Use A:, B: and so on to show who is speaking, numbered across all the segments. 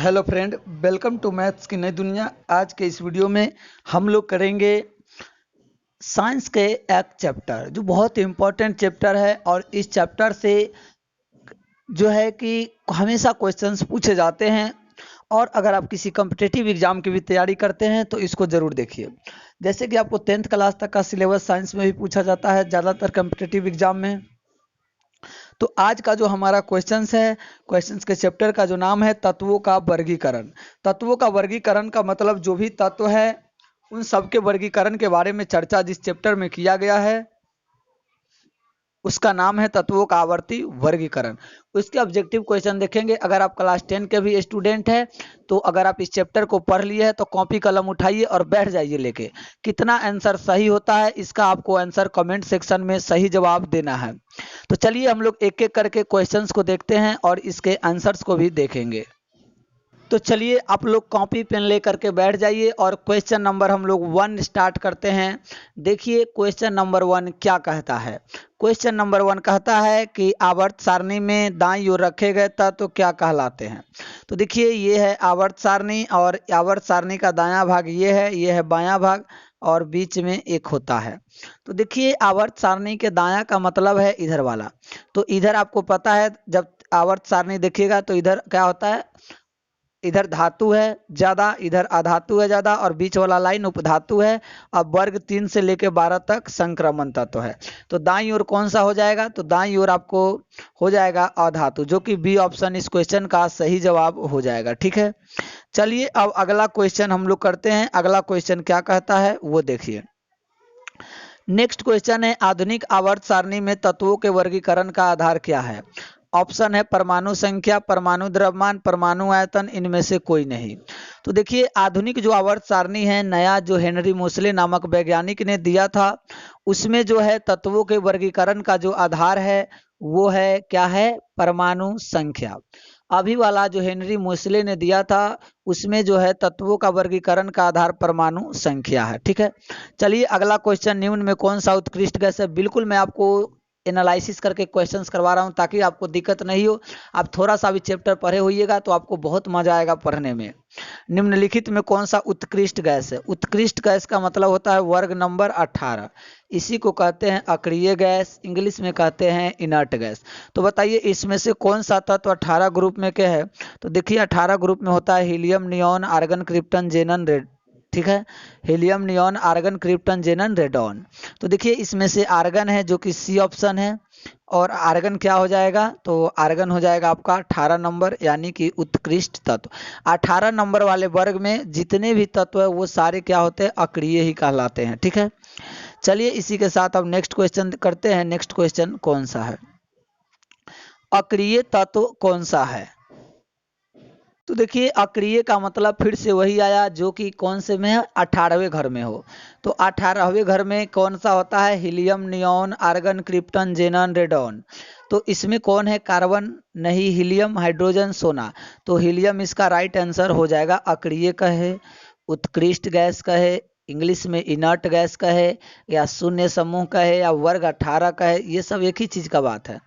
A: Hello friend, welcome to maths की नई दुनिया। आज के इस वीडियो में हम लोग करेंगे साइंस के एक चैप्टर जो बहुत ही इम्पोर्टेंट चैप्टर है और इस चैप्टर से जो है कि हमेशा क्वेश्चंस पूछे जाते हैं। और अगर आप किसी कम्पिटिटिव एग्जाम की भी तैयारी करते हैं तो इसको ज़रूर देखिए। जैसे कि आपको 10th क्लास तक का सिलेबस साइंस में भी पूछा जाता है ज़्यादातर कम्पिटिटिव एग्जाम में। तो आज का जो हमारा क्वेश्चंस है, क्वेश्चंस के चैप्टर का जो नाम है तत्वों का वर्गीकरण। तत्वों का वर्गीकरण का मतलब जो भी तत्व है उन सब के वर्गीकरण के बारे में चर्चा जिस चैप्टर में किया गया है उसका नाम है तत्वों का आवर्ती वर्गीकरण। उसके ऑब्जेक्टिव क्वेश्चन देखेंगे। अगर आप क्लास 10 के भी स्टूडेंट हैं तो अगर आप इस चैप्टर को पढ़ लिए हैं तो कॉपी कलम उठाइए और बैठ जाइए लेके। कितना आंसर सही होता है इसका आपको आंसर कमेंट सेक्शन में सही जवाब देना है। तो चलिए हम लोग एक एक करके क्वेश्चंस को देखते हैं और इसके आंसर्स को भी देखेंगे। तो चलिए आप लोग कॉपी पेन लेकर के बैठ जाइए और क्वेश्चन नंबर हम लोग 1 स्टार्ट करते हैं। देखिए क्वेश्चन नंबर 1 क्या कहता है। क्वेश्चन नंबर 1 कहता है कि आवर्त सारणी में दाईं ओर रखे गए तत्व क्या कहलाते हैं। तो देखिए ये है आवर्त सारणी और आवर्त सारणी का दायां भाग ये है बायां भाग और बीच में एक होता है। तो देखिए आवर्त सारणी के दायां का मतलब है इधर वाला। तो इधर आपको पता है जब आवर्त सारणी देखिएगा तो इधर क्या होता है, इधर धातु है ज़्यादा, इधर अधातु है ज़्यादा और बीच वाला लाइन उपधातु है। अब वर्ग 3 से लेके 12 तक संक्रमण तत्व है। तो दाईं ओर कौन सा हो जाएगा, तो दाईं ओर आपको हो जाएगा अधातु, जो कि बी ऑप्शन इस क्वेश्चन का सही जवाब हो जाएगा। ठीक है, चलिए अब अगला क्वेश्चन हम लोग करते हैं। अगला क्वेश्चन क्या कहता है वो देखिए। नेक्स्ट क्वेश्चन है आधुनिक आवर्त सारणी में तत्वों के वर्गीकरण का आधार क्या है। ऑप्शन है परमाणु संख्या, परमाणु द्रव्यमान, परमाणु आयतन, इनमें से कोई नहीं। तो देखिए आधुनिक जो आवर्त सारणी है नया जो हेनरी मोसले नामक वैज्ञानिक ने दिया था उसमें जो है तत्वों के वर्गीकरण का जो आधार है वो है क्या है, परमाणु संख्या। अभी वाला जो हेनरी मोसले ने दिया था उसमें जो है तत्वों का वर्गीकरण का आधार परमाणु संख्या है। ठीक है, चलिए अगला क्वेश्चन, निम्न में कौन सा उत्कृष्ट गैस है। बिल्कुल मैं आपको एनालिसिस करके क्वेश्चंस करवा रहा हूं ताकि आपको दिक्कत नहीं हो। आप थोड़ा सा भी चैप्टर पढ़े होइएगा तो आपको बहुत मजा आएगा पढ़ने में। निम्नलिखित में कौन सा उत्कृष्ट गैस है। उत्कृष्ट गैस का मतलब होता है वर्ग नंबर 18। इसी को कहते हैं अक्रिय गैस, इंग्लिश में कहते हैं इनर्ट गैस। तो बताइए इसमें से कौन सा तत्व 18 ग्रुप में क्या है। तो देखिए 18 ग्रुप में होता है helium, neon, argon, krypton, जेनन, red. ठीक है, helium, neon, argon, krypton, जेनन, radon. तो देखिए इसमें से आर्गन है जो कि सी ऑप्शन है और आर्गन क्या हो जाएगा, तो आर्गन हो जाएगा आपका 18 नंबर यानी कि उत्कृष्ट तत्व। 18 नंबर वाले वर्ग में जितने भी तत्व है वो सारे क्या होते हैं, अक्रिय ही कहलाते हैं। ठीक है, चलिए इसी के साथ अब नेक्स्ट क्वेश्चन करते हैं। नेक्स्ट क्वेश्चन कौन सा है, अक्रिय तत्व कौन सा है। तो देखिए अक्रिय का मतलब फिर से वही आया जो कि कौन से में है, 18वें घर में हो। तो 18वें घर में कौन सा होता है, helium, neon, argon, krypton, जेनन, radon. तो इसमें कौन है, कार्बन नहीं, हीलियम, हाइड्रोजन, सोना। तो हीलियम इसका राइट आंसर हो जाएगा। अक्रिय कहे, उत्कृष्ट गैस कहे, इंग्लिश में इनर्ट गैस कहे, या शून्य समूह कहे, या वर्ग 18 कहे, ये सब एक ही चीज का बात है।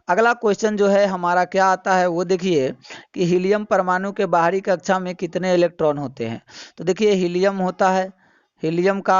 A: अगला क्वेश्चन जो है हमारा क्या आता है वो देखिए कि हीलियम परमाणु के बाहरी कक्षा में कितने इलेक्ट्रॉन होते हैं। तो देखिए हीलियम होता है, हीलियम का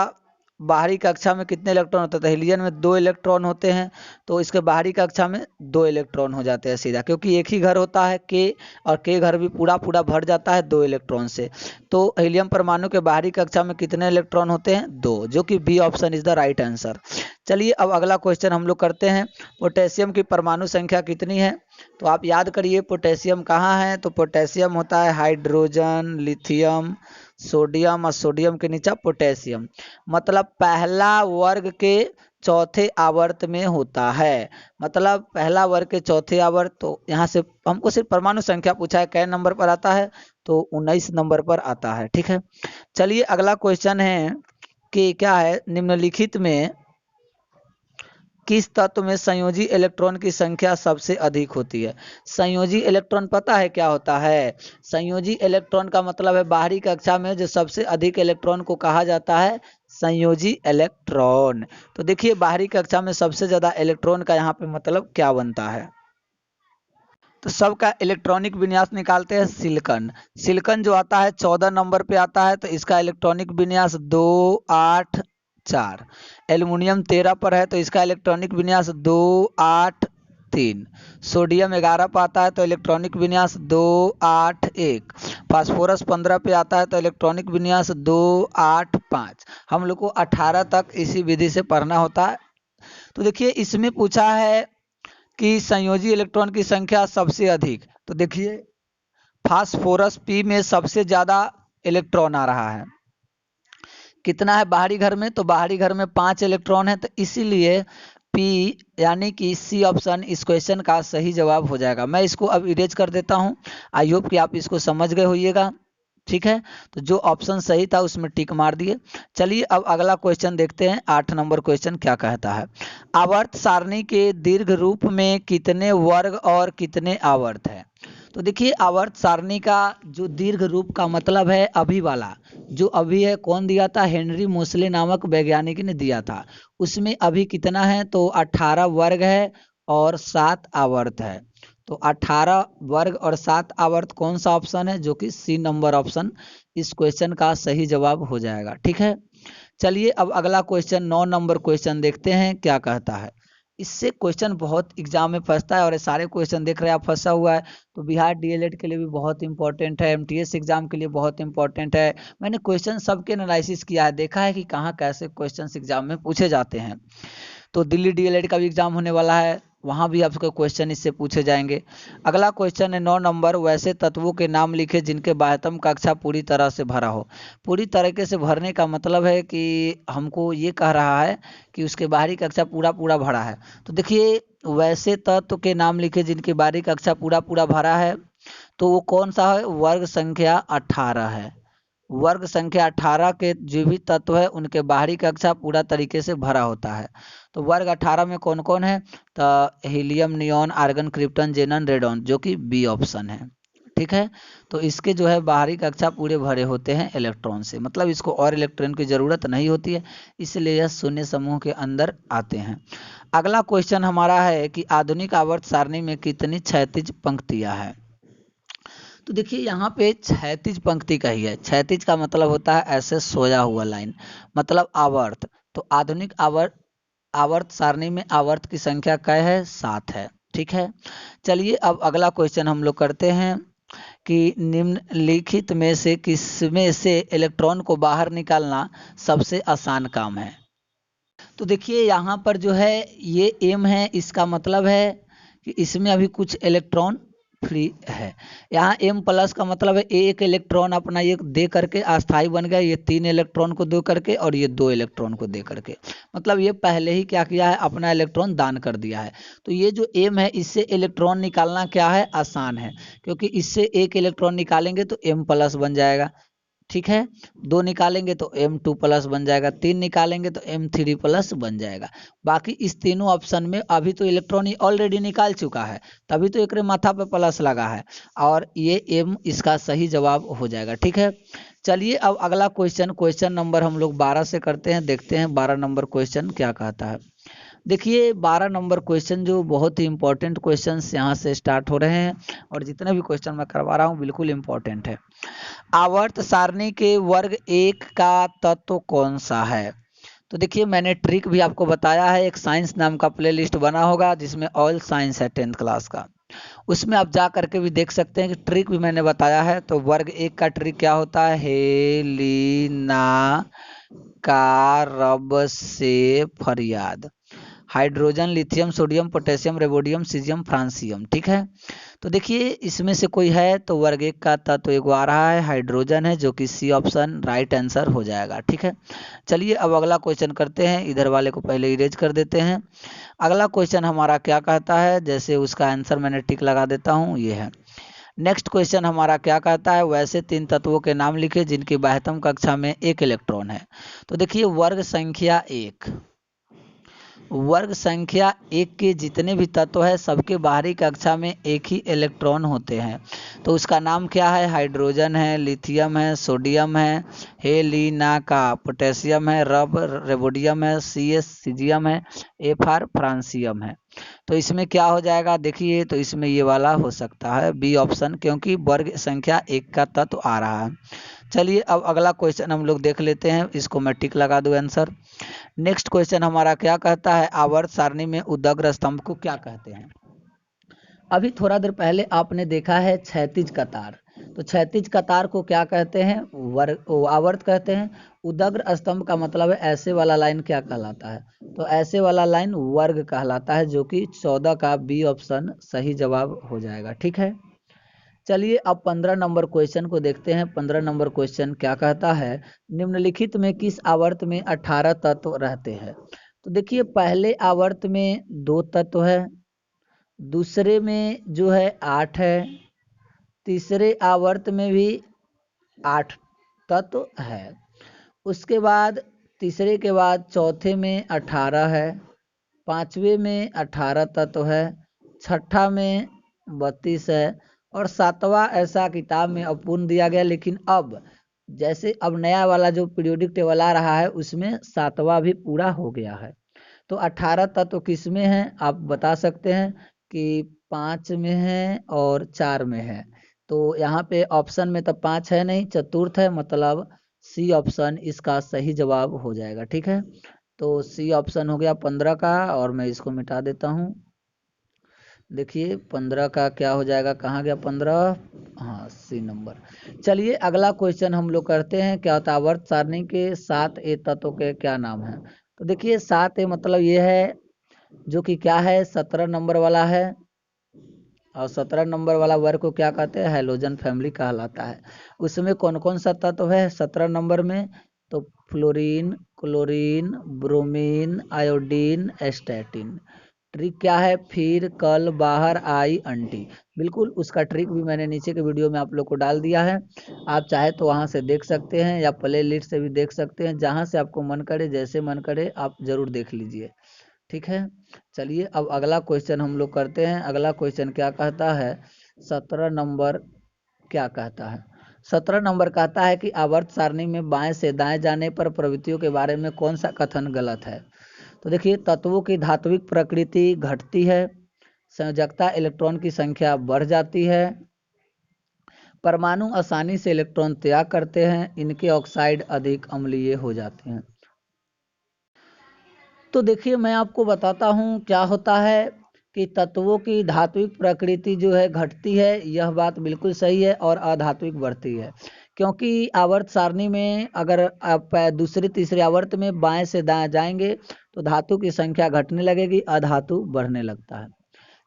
A: बाहरी कक्षा में कितने इलेक्ट्रॉन होते हैं, तो हीलियम में 2 इलेक्ट्रॉन होते हैं। तो इसके बाहरी कक्षा में 2 इलेक्ट्रॉन हो जाते हैं सीधा, क्योंकि एक ही घर होता है के, और के घर भी पूरा पूरा भर जाता है 2 इलेक्ट्रॉन से। तो हीलियम परमाणु के बाहरी कक्षा में कितने इलेक्ट्रॉन होते हैं, 2, जो कि B option is the right answer. चलिए अब अगला क्वेश्चन हम लोग करते हैं। पोटेशियम की परमाणु संख्या कितनी है। तो आप याद करिए पोटेशियम कहाँ है, तो पोटेशियम होता है हाइड्रोजन, लिथियम, सोडियम और सोडियम के नीचे पोटेशियम। मतलब पहला वर्ग के चौथे आवर्त में होता है, मतलब पहला वर्ग के चौथे आवर्त। तो यहाँ से हमको सिर्फ परमाणु संख्या पूछा है, कै नंबर पर आता है, तो 19 नंबर पर आता है। ठीक है, चलिए अगला क्वेश्चन है कि क्या है, निम्नलिखित में किस तत्व में संयोजी इलेक्ट्रॉन की संख्या सबसे अधिक होती है। संयोजी इलेक्ट्रॉन पता है क्या होता है, संयोजी इलेक्ट्रॉन का मतलब है बाहरी कक्षा में जो सबसे अधिक इलेक्ट्रॉन को कहा जाता है संयोजी इलेक्ट्रॉन। तो देखिए बाहरी कक्षा में सबसे ज्यादा इलेक्ट्रॉन का यहाँ पे मतलब क्या बनता है। तो सबका इलेक्ट्रॉनिक विन्यास निकालते हैं। सिलिकॉन, सिलिकॉन जो आता है 14 नंबर पे आता है, तो इसका इलेक्ट्रॉनिक विन्यास 284। एल्युमिनियम 13 पर है, तो इसका इलेक्ट्रॉनिक विन्यास 283। सोडियम 11 पर आता है, तो इलेक्ट्रॉनिक विन्यास 281। फास्फोरस 15 पे आता है, तो इलेक्ट्रॉनिक विन्यास 285। हम लोग को 18 तक इसी विधि से पढ़ना होता है। तो देखिए इसमें पूछा है कि संयोजी इलेक्ट्रॉन की संख्या सबसे अधिक। तो देखिए फास्फोरस पी में सबसे ज्यादा इलेक्ट्रॉन आ रहा है। कितना है बाहरी घर में? तो बाहरी घर में 5 इलेक्ट्रॉन है, तो इसीलिए पी यानी कि सी ऑप्शन इस क्वेश्चन का सही जवाब हो जाएगा। मैं इसको अब इरेज कर देता हूं। आई होप कि आप इसको समझ गए होइएगा। ठीक है, तो जो ऑप्शन सही था उसमें टिक मार दिए। चलिए अब अगला क्वेश्चन देखते हैं। 8 नंबर क्वेश्चन क्या कहता है। आवर्त सारणी के दीर्घ रूप में कितने वर्ग और कितने आवर्त है? तो देखिए आवर्त सारणी का जो दीर्घ रूप का मतलब है अभी वाला, जो अभी है कौन दिया था? हेनरी मोसले नामक वैज्ञानिक ने दिया था। उसमें अभी कितना है? तो 18 वर्ग है और 7 आवर्त है। तो 18 वर्ग और 7 आवर्त कौन सा ऑप्शन है? जो कि सी नंबर ऑप्शन इस क्वेश्चन का सही जवाब हो जाएगा। ठीक है, चलिए अब अगला क्वेश्चन 9 नंबर क्वेश्चन देखते हैं क्या कहता है। इससे क्वेश्चन बहुत एग्जाम में फंसता है और ये सारे क्वेश्चन देख रहे हैं आप फंसा हुआ है। तो बिहार डीएलएड के लिए भी बहुत इंपॉर्टेंट है, एमटीएस एग्जाम के लिए बहुत इंपॉर्टेंट है। मैंने क्वेश्चन सबके एनालिसिस किया है, देखा है कि कहाँ कैसे क्वेश्चन एग्जाम में पूछे जाते हैं। तो दिल्ली डीएलएड का भी एग्जाम होने वाला है, वहां भी आपको क्वेश्चन इससे पूछे जाएंगे। अगला क्वेश्चन है 9 नंबर। वैसे तत्वों के नाम लिखे जिनके बाह्यतम कक्षा पूरी तरह से भरा हो। पूरी तरीके से भरने का मतलब है कि हमको ये कह रहा है कि उसके बाहरी कक्षा पूरा पूरा भरा है। तो देखिए वैसे तत्व के नाम लिखे जिनकी बाहरी कक्षा पूरा पूरा भरा है, तो वो कौन सा है? वर्ग संख्या 18 है। वर्ग संख्या 18 के जो भी तत्व है उनके बाहरी कक्षा पूरा तरीके से भरा होता है। तो वर्ग 18 में कौन कौन है? तो helium, neon, argon, krypton, जेनन, radon, जो कि बी ऑप्शन है। ठीक है, तो इसके जो है बाहरी कक्षा पूरे भरे होते हैं इलेक्ट्रॉन से, मतलब इसको और इलेक्ट्रॉन की जरूरत नहीं होती है, इसलिए यह शून्य समूह के अंदर आते हैं। अगला क्वेश्चन हमारा है कि आधुनिक आवर्त सारणी में कितनी क्षैतिज पंक्तियां हैं? तो देखिए यहाँ पे क्षैतिज पंक्ति का ही है। क्षैतिज का मतलब होता है ऐसे सोया हुआ लाइन, मतलब आवर्त। तो आधुनिक आवर्त सारणी में आवर्त की संख्या क्या है? 7 है। ठीक है, चलिए अब अगला क्वेश्चन हम लोग करते हैं कि निम्नलिखित में से किसमें से इलेक्ट्रॉन को बाहर निकालना सबसे आसान काम है? तो देखिए यहाँ पर जो है ये एम है, इसका मतलब है कि इसमें अभी कुछ इलेक्ट्रॉन फ्री है। यहाँ एम प्लस का मतलब है एक इलेक्ट्रॉन अपना ये दे करके अस्थाई बन गया, ये 3 इलेक्ट्रॉन को दे करके और ये 2 इलेक्ट्रॉन को दे करके, मतलब ये पहले ही क्या किया है? अपना इलेक्ट्रॉन दान कर दिया है। तो ये जो एम है इससे इलेक्ट्रॉन निकालना क्या है? आसान है, क्योंकि इससे एक इलेक्ट्रॉन निकालेंगे तो एम प्लस बन जाएगा। ठीक है, 2 निकालेंगे तो M2 प्लस बन जाएगा, 3 निकालेंगे तो M3 प्लस बन जाएगा। बाकी इस तीनों ऑप्शन में अभी तो इलेक्ट्रॉन ऑलरेडी निकाल चुका है, तभी तो एक माथा पे प्लस लगा है, और ये M इसका सही जवाब हो जाएगा। ठीक है, चलिए अब अगला क्वेश्चन नंबर हम लोग 12 से करते हैं, देखते हैं 12 नंबर क्वेश्चन क्या कहता है। देखिए 12 नंबर क्वेश्चन जो बहुत ही इंपॉर्टेंट क्वेश्चन यहाँ से स्टार्ट हो रहे हैं, और जितने भी क्वेश्चन मैं करवा रहा हूँ बिल्कुल इंपॉर्टेंट है। आवर्त सारणी के वर्ग 1 का तत्व कौन सा है? तो देखिए मैंने ट्रिक भी आपको बताया है, एक साइंस नाम का प्लेलिस्ट बना होगा जिसमें ऑल साइंस है 10th क्लास का, उसमें आप जा करके भी देख सकते हैं कि ट्रिक भी मैंने बताया है। तो वर्ग 1 का ट्रिक क्या होता है? हेलिना का रब से फरियाद, hydrogen, lithium, sodium, potassium, rubidium, caesium, francium. ठीक है, तो देखिए इसमें से कोई है तो वर्ग 1 का तत्व एगो आ रहा है, हाइड्रोजन है, जो कि सी ऑप्शन राइट आंसर हो जाएगा। ठीक है, चलिए अब अगला क्वेश्चन करते हैं, इधर वाले को पहले इरेज कर देते हैं। अगला क्वेश्चन हमारा क्या कहता है, जैसे उसका आंसर मैंने टिक लगा देता हूँ, ये है। नेक्स्ट क्वेश्चन हमारा क्या कहता है? वैसे 3 तत्वों के नाम लिखे जिनकी बाह्यतम कक्षा में 1 इलेक्ट्रॉन है। तो देखिए वर्ग संख्या 1, वर्ग संख्या 1 के जितने भी तत्व है सबके बाहरी कक्षा में एक ही इलेक्ट्रॉन होते हैं। तो उसका नाम क्या है? हाइड्रोजन है, लिथियम है, सोडियम है, हेलिना का पोटेशियम है, रब रेबोडियम है, सी एस सीजियम है, एफ आर फ्रांसियम है। तो इसमें क्या हो जाएगा देखिए, तो इसमें ये वाला हो सकता है बी ऑप्शन, क्योंकि वर्ग संख्या 1 का तत्व आ रहा है। चलिए अब अगला क्वेश्चन हम लोग देख लेते हैं, इसको मैं टिक लगा दूं आंसर। नेक्स्ट क्वेश्चन हमारा क्या कहता है, आवर्त सारणी में उदग्र स्तंभ को क्या कहते हैं। अभी थोड़ा देर पहले आपने देखा है क्षैतिज कतार, तो क्षैतिज कतार को क्या कहते हैं, आवर्त कहते हैं। उदग्र स्तंभ का मतलब है ऐसे वाला लाइन क्या कहलाता है, तो ऐसे वाला लाइन वर्ग कहलाता है, जो कि 14 का बी ऑप्शन सही जवाब हो जाएगा। ठीक है, चलिए अब 15 नंबर क्वेश्चन को देखते हैं। 15 नंबर क्वेश्चन क्या कहता है, निम्नलिखित में किस आवर्त में 18 तत्व रहते हैं। तो देखिए पहले आवर्त में 2 तत्व है, दूसरे में जो है 8 है, तीसरे आवर्त में भी 8 तत्व है, उसके बाद तीसरे के बाद चौथे में 18 है, पांचवे में 18 तत्व है, छठा में 32 है, और सातवां ऐसा किताब में अपूर्ण दिया गया, लेकिन अब जैसे अब नया वाला जो पीरियोडिक टेबल आ रहा है उसमें सातवां भी पूरा हो गया है। तो 18 तत्व किस में है आप बता सकते हैं कि 5 में है और 4 में है। तो यहाँ पे ऑप्शन में तो 5 है नहीं, चतुर्थ है, मतलब सी ऑप्शन इसका सही जवाब हो जाएगा। ठीक है, तो सी ऑप्शन हो गया 15 का, और मैं इसको मिटा देता हूँ। देखिए 15 का क्या हो जाएगा, कहाँ गया 15, हाँ सी नंबर। चलिए अगला क्वेश्चन हम लोग करते हैं, क्या होता है आवर्त सारणी के 7 ए तत्वों के क्या नाम है। तो देखिए 7 ए मतलब ये है जो कि क्या है 17 नंबर वाला है, और 17 नंबर वाला वर्ग को क्या कहते हैं, हैलोजन फैमिली कहलाता है। उसमें कौन कौन सा तत्व है 17 नंबर में, तो fluorine, chlorine, bromine, iodine, एस्टेटिन। Trick क्या है, फिर कल बाहर आई आंटी, बिल्कुल उसका ट्रिक भी मैंने नीचे के वीडियो में आप लोग को डाल दिया है, आप चाहे तो वहां से देख सकते हैं या प्ले लिस्ट से भी देख सकते हैं, जहां से आपको मन करे, जैसे मन करे आप जरूर देख लीजिए। ठीक है, चलिए अब अगला क्वेश्चन हम लोग करते हैं। अगला क्वेश्चन क्या कहता है, 17 नंबर क्या कहता है। 17 नंबर कहता है कि आवर्त सारणी में बाएं से दाएं जाने पर प्रवृत्तियों के बारे में कौन सा कथन गलत है। तो देखिए तत्वों की धात्विक प्रकृति घटती है, संयोजकता इलेक्ट्रॉन की संख्या बढ़ जाती है, परमाणु आसानी से इलेक्ट्रॉन त्याग करते हैं, इनके ऑक्साइड अधिक अम्लीय हो जाते हैं। तो देखिए मैं आपको बताता हूँ क्या होता है कि तत्वों की धात्विक प्रकृति जो है घटती है, यह बात बिल्कुल सही है, और अधात्विक बढ़ती है, क्योंकि आवर्त सारणी में अगर आप दूसरे तीसरे आवर्त में बाएं से दाएं जाएंगे तो धातु की संख्या घटने लगेगी, अधातु बढ़ने लगता है।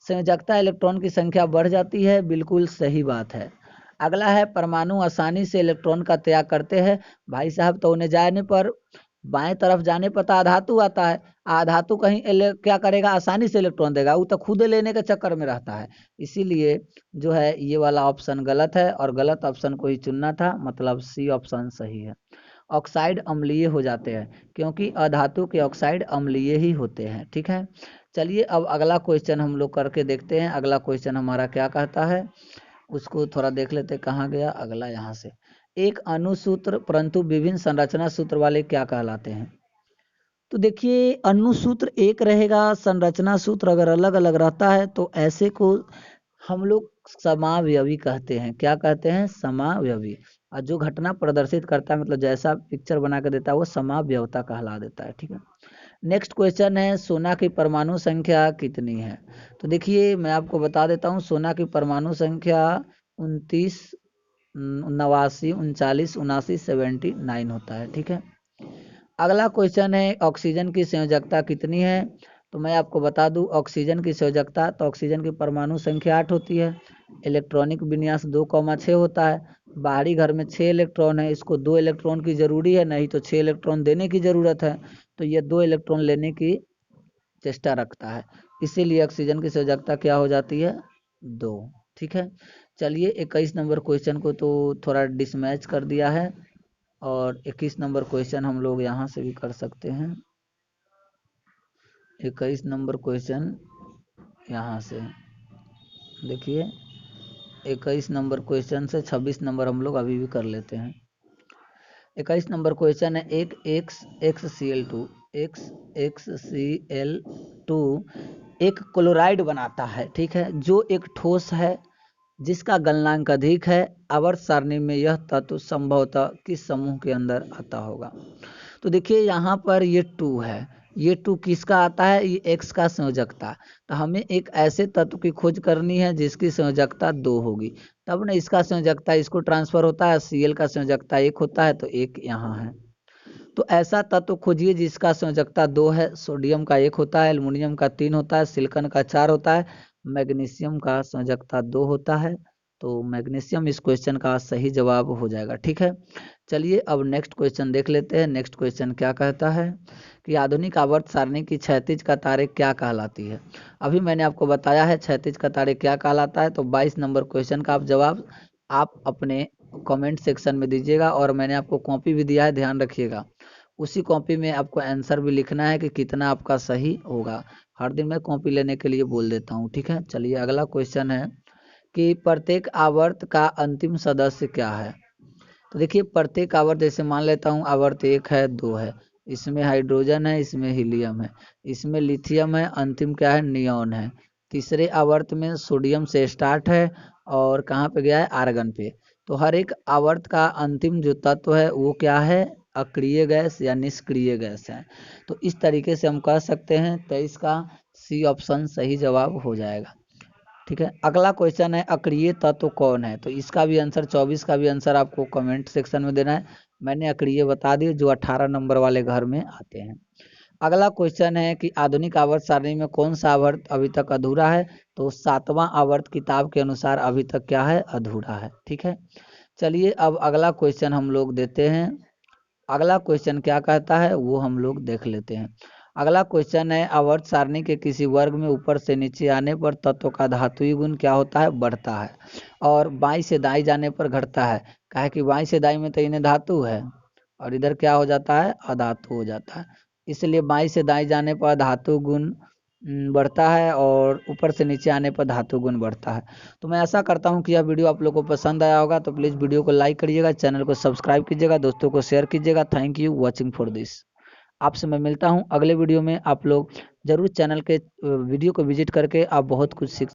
A: संयोजकता इलेक्ट्रॉन की संख्या बढ़ जाती है, बिल्कुल सही बात है। अगला है परमाणु आसानी से इलेक्ट्रॉन का त्याग करते हैं। भाई साहब तो उन्हें जाने पर बाएं तरफ जाने पर तो आधातु आता है, आधातु कहीं क्या करेगा, आसानी से इलेक्ट्रॉन देगा, वो तो खुद लेने के चक्कर में रहता है। इसीलिए जो है ये वाला ऑप्शन गलत है, और गलत ऑप्शन को ही चुनना था, मतलब सी ऑप्शन सही है। ऑक्साइड अम्लीय हो जाते हैं, क्योंकि अधातु के ऑक्साइड अम्लीय ही होते हैं। ठीक है, चलिए अब अगला क्वेश्चन हम लोग करके देखते हैं। अगला क्वेश्चन हमारा क्या कहता है, उसको थोड़ा देख लेते, कहाँ गया अगला, यहाँ से। एक अणुसूत्र परंतु विभिन्न संरचना सूत्र वाले क्या कहलाते हैं। तो देखिए अणुसूत्र एक रहेगा, संरचना सूत्र अगर अलग अलग रहता है तो ऐसे को हम लोग समावयवी कहते हैं। क्या कहते हैं, समावयवी। और जो घटना प्रदर्शित करता है, मतलब जैसा पिक्चर बना के देता है, वो समावयवता कहला देता है। ठीक है, नेक्स्ट क्वेश्चन है, सोना की परमाणु संख्या कितनी है। तो देखिए मैं आपको बता देता हूँ, सोना की परमाणु संख्या 29, 89, 39, 79, 79 होता है। ठीक है, अगला क्वेश्चन है, ऑक्सीजन की संयोजकता कितनी है। तो मैं आपको बता दूं ऑक्सीजन की संयोजकता, तो ऑक्सीजन की परमाणु संख्या 8 होती है, इलेक्ट्रॉनिक विन्यास 2,6 होता है, बाहरी घर में 6 इलेक्ट्रॉन है, इसको 2 इलेक्ट्रॉन की जरूरी है, नहीं तो 6 इलेक्ट्रॉन देने की जरूरत है, तो ये 2 इलेक्ट्रॉन लेने की चेष्टा रखता है, इसीलिए ऑक्सीजन की संयोजकता क्या हो जाती है, 2। ठीक है, चलिए 21 नंबर क्वेश्चन को तो थोड़ा डिसमैच कर दिया है, और 21 नंबर क्वेश्चन हम लोग यहाँ से भी कर सकते हैं। 21 नंबर क्वेश्चन यहाँ से देखिए, 21 नंबर क्वेश्चन से 26 नंबर हम लोग अभी भी कर लेते हैं। 21 नंबर क्वेश्चन है, एक XXCl2 XXCl2 एक क्लोराइड बनाता है, ठीक है, जो एक ठोस है जिसका गलनांक अधिक है। आवर्त सारणी में यह तत्व संभवतः किस समूह के अंदर आता होगा? तो देखिए यहाँ पर ये 2 है, ये 2 किसका आता है? ये x का संयोजकता। तो हमें एक ऐसे तत्व की खोज करनी है जिसकी संयोजकता 2 होगी, तब ना इसका संयोजकता इसको ट्रांसफर होता है। Cl का संयोजकता 1 होता है तो 1 यहाँ है। तो ऐसा तत्व खोजिए जिसका संयोजकता 2 है। सोडियम का 1 होता है, एल्युमिनियम का 3 होता है, सिलिकॉन का 4 होता है, मैग्नीशियम का संयोजकता 2 होता है। तो मैग्नीशियम इस क्वेश्चन का सही जवाब हो जाएगा, ठीक है। चलिए अब नेक्स्ट क्वेश्चन देख लेते हैं। नेक्स्ट क्वेश्चन क्या कहता है कि आधुनिक आवर्त सारणी की क्षैतिज कतारें क्या कहलाती है? अभी मैंने आपको बताया है क्षैतिज कतारें क्या कहलाता है। तो 22 नंबर क्वेश्चन का आप जवाब आप अपने कमेंट सेक्शन में दीजिएगा, और मैंने आपको कॉपी भी दिया है, ध्यान रखिएगा। उसी कॉपी में आपको आंसर भी लिखना है कि कितना आपका सही होगा। हर दिन मैं कॉपी लेने के लिए बोल देता हूँ, ठीक है। चलिए अगला क्वेश्चन है कि प्रत्येक आवर्त का अंतिम सदस्य क्या है? तो देखिए प्रत्येक आवर्त, जैसे मान लेता हूँ आवर्त 1 है, 2 है, इसमें हाइड्रोजन है, इसमें हीलियम है, इसमें लिथियम है, अंतिम क्या है? नियॉन है। तीसरे आवर्त में सोडियम से स्टार्ट है और कहाँ पे गया है? आर्गन पे। तो हर एक आवर्त का अंतिम जो तत्व है वो क्या है? अक्रिय गैस या निष्क्रिय गैस है। तो इस तरीके से हम कह सकते हैं। 23 का सी ऑप्शन सही जवाब हो जाएगा, ठीक है। अगला क्वेश्चन है अक्रिय तत्व कौन है? तो इसका भी आंसर 24 का भी आंसर आपको कमेंट सेक्शन में देना है। मैंने अक्रिय बता दिए जो 18 नंबर वाले घर में आते हैं। अगला क्वेश्चन है कि आधुनिक आवर्त सारणी में कौन सा आवर्त अभी तक अधूरा है? तो 7वां आवर्त किताब के अनुसार अभी तक क्या है? अधूरा है, ठीक है। चलिए अब अगला क्वेश्चन हम लोग देते हैं। अगला क्वेश्चन क्या कहता है वो हम लोग देख लेते हैं। अगला क्वेश्चन है आवर्त सारणी के किसी वर्ग में ऊपर से नीचे आने पर तत्व का धातुई गुण क्या होता है? बढ़ता है, और बाईं से दाईं जाने पर घटता है। काहे कि बाईं से दाईं में तो इन्हें धातु है और इधर क्या हो जाता है? अधातु हो जाता है। इसलिए बाईं से दाईं जाने पर धातु गुण बढ़ता है और ऊपर से नीचे आने पर धातु गुण बढ़ता है। तो मैं ऐसा करता हूं कि यह वीडियो आप लोगों को पसंद आया होगा, तो प्लीज़ वीडियो को लाइक करिएगा, चैनल को सब्सक्राइब कीजिएगा, दोस्तों को शेयर कीजिएगा। Thank you watching for this. आपसे मैं मिलता हूं अगले वीडियो में। आप लोग जरूर चैनल के वीडियो को विजिट करके आप बहुत कुछ सीख